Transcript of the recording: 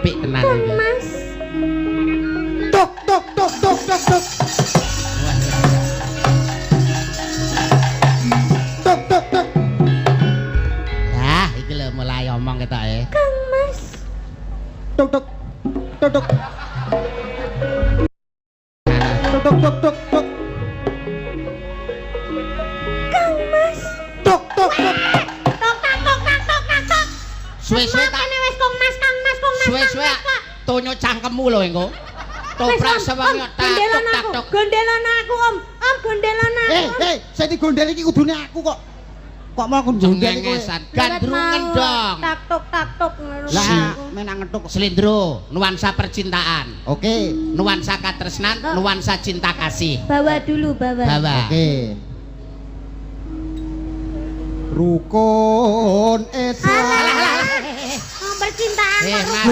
apik tenan iki. Mas. Tuk tuk tuk tuk tuk tuk. Tuk tuk tuk. Lah, iki lho mulai omong ketoke. Kang Mas. Tuk tuk. Tuk tuk. Tuk tuk tuk tuk tuk. Kang Mas. Tuk tuk tuk. Tok tak tok tak tok tak tok. Suwe-suwe tak Kene wis Kang Mas, Kang Mas, Kang Mas. suwe-suwe tonyo cangkemmu lho engko. Toprak sewengi tak tok tak tok. Gondelan aku, Om. Om gondelan aku. Saya digondel iki kudune aku kok. Kok mau aku gondel iki kowe? Jenengesan gandrungan dong. Tak tok Lah, menang ngetuk. Slendro, nuansa percintaan. Oke. Nuansa katresnan, nuansa cinta kasih. Bawa dulu, bawa. Bawa. Oke. Rukun Islam. Percintaan. Mas.